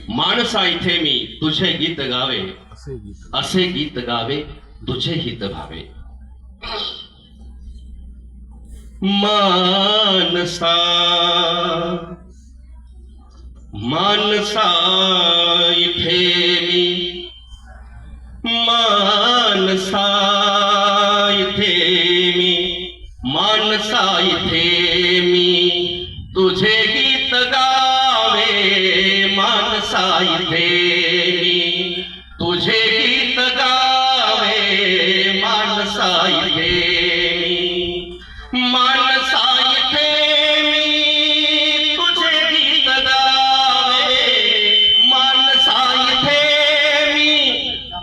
माणसा इथे मी तुझे गीत गावे, असे गीत गावे तुझे हित भावे. मानसा मानसा इथे मी, मानसा इथे मी, मानसा इथे मी तुझे गीत गावे. मानसा इथे मी तुझे गीत गावे. मानसा इथे मी, मानसा इथे मी तुझे गीत गावे. मानसा इथे मी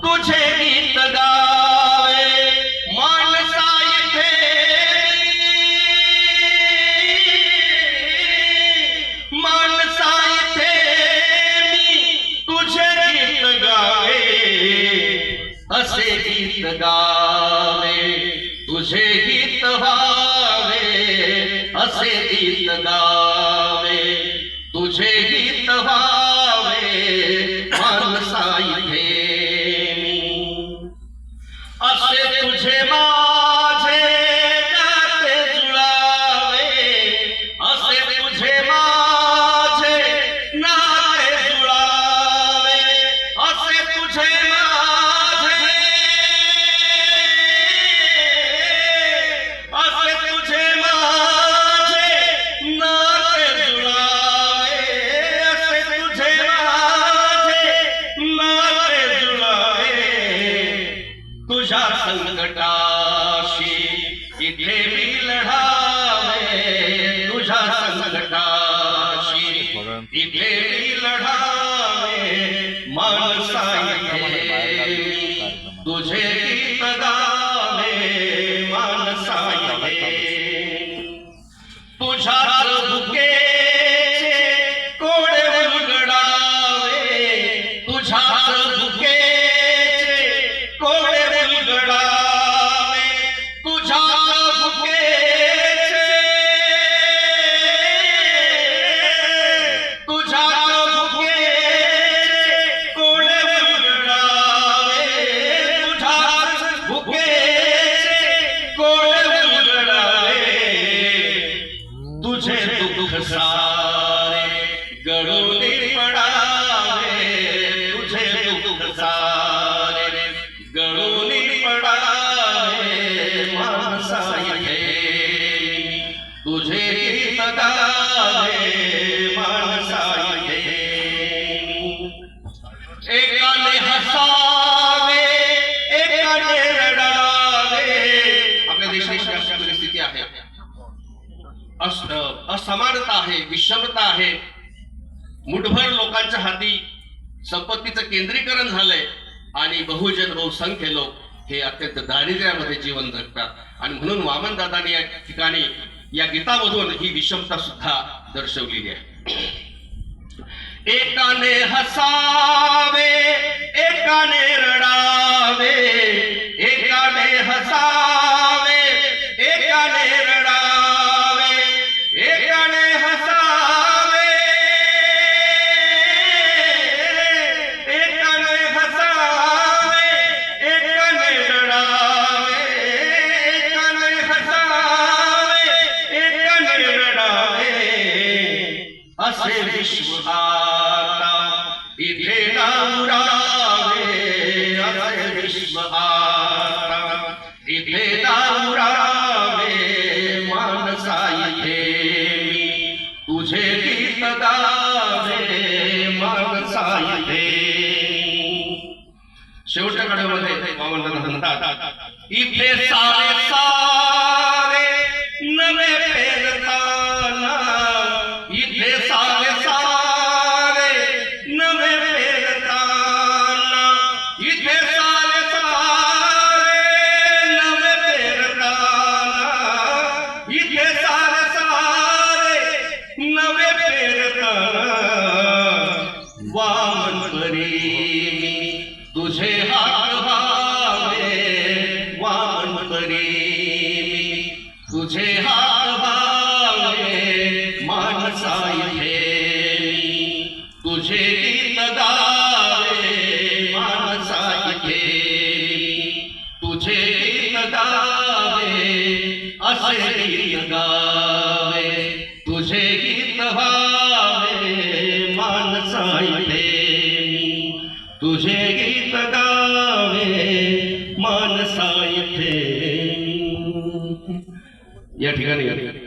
तुझे गीत गावे. मानसा इथे मानसा इथे मी तुझे गीत गावे. असे गीत गावे तुझे गीत व्हावे. असे गीत गावे तुझे गीत व्हावे. मानसा इथे मी, असे तुझे माझे नाते जुळावे. असे तुझे माझे नाते जुळावे. असे तुझे माझे, असे तुझे माझे नाते जुळावे. असे तुझे माझे नाते जुळावे. तुझ्या संकटाशी इथे मी लढावे. तुझ्या संकटाशी इथे मी लढावे. मानसा इथे मी तुझे गीत गावे. मानसा इथे तुझ्याच भुकेचे कोडे उलगडावे. तुझ्याच भुकेचे कोडे उलगडावे. तुझ्याच भुकेचे, तुझ्याच भुकेचे कोडे उलगडावे. तुझ्याच भुकेचे कोडे उलगडावे. तुझे दुःख सारे गळून पडावे. तुझे दुःख सारे गळून पडावे. मानसा इथे तुझे गीत गावे. मानसा इथे एकाने हसावे, एकाने रडावे. आपल्या देशाची अशी परिस्थिती आहे. असमानता आहे, विषमता आहे. मुठभर लोकांच्या हाती संपत्तीचं केंद्रीकरण झालंय आणि बहुसंख्य लोक हे अत्यंत दारिद्र्यामध्ये जीवन जगतात. आणि म्हणून वामन दादांनी या ठिकाणी या गीतामधून ही विषमता सुद्धा दर्शवलेली आहे. एकाने हसावे, एकाने रडावे. एकाने हसावे, एकाने रडावे. एकाने हसावे, एकाने हसावे. एकाने रडावे. एकाने हसावे, एकाने रडावे. असे विश्व आता इथे नाउरावे. असे विश्व आता इथे नाउरावे. मानसा इथे मी तुझे गीत गावे. मानसा इथे शेवटच्या कडव्यामध्ये वामनदादा म्हणतात, इथे सारे सारे नवे पेरताना. इथे सारे सारे नवे पेरताना. इथे सारे सारे नवे पेरताना. इथे सारे सारे नवे पेरताना. वामन परी तुझे हात व्हावे. वामन परी तुझे हात व्हावे. मानसा इथे तुझे गीत गावे माणसाई प्रेमी, तुझे गीत गावे असे गीत गावे, तुझे गीत व्हावे माणसाई प्रेमी, तुझे गीत गावे माणसाई प्रेमी. या ठिकाणी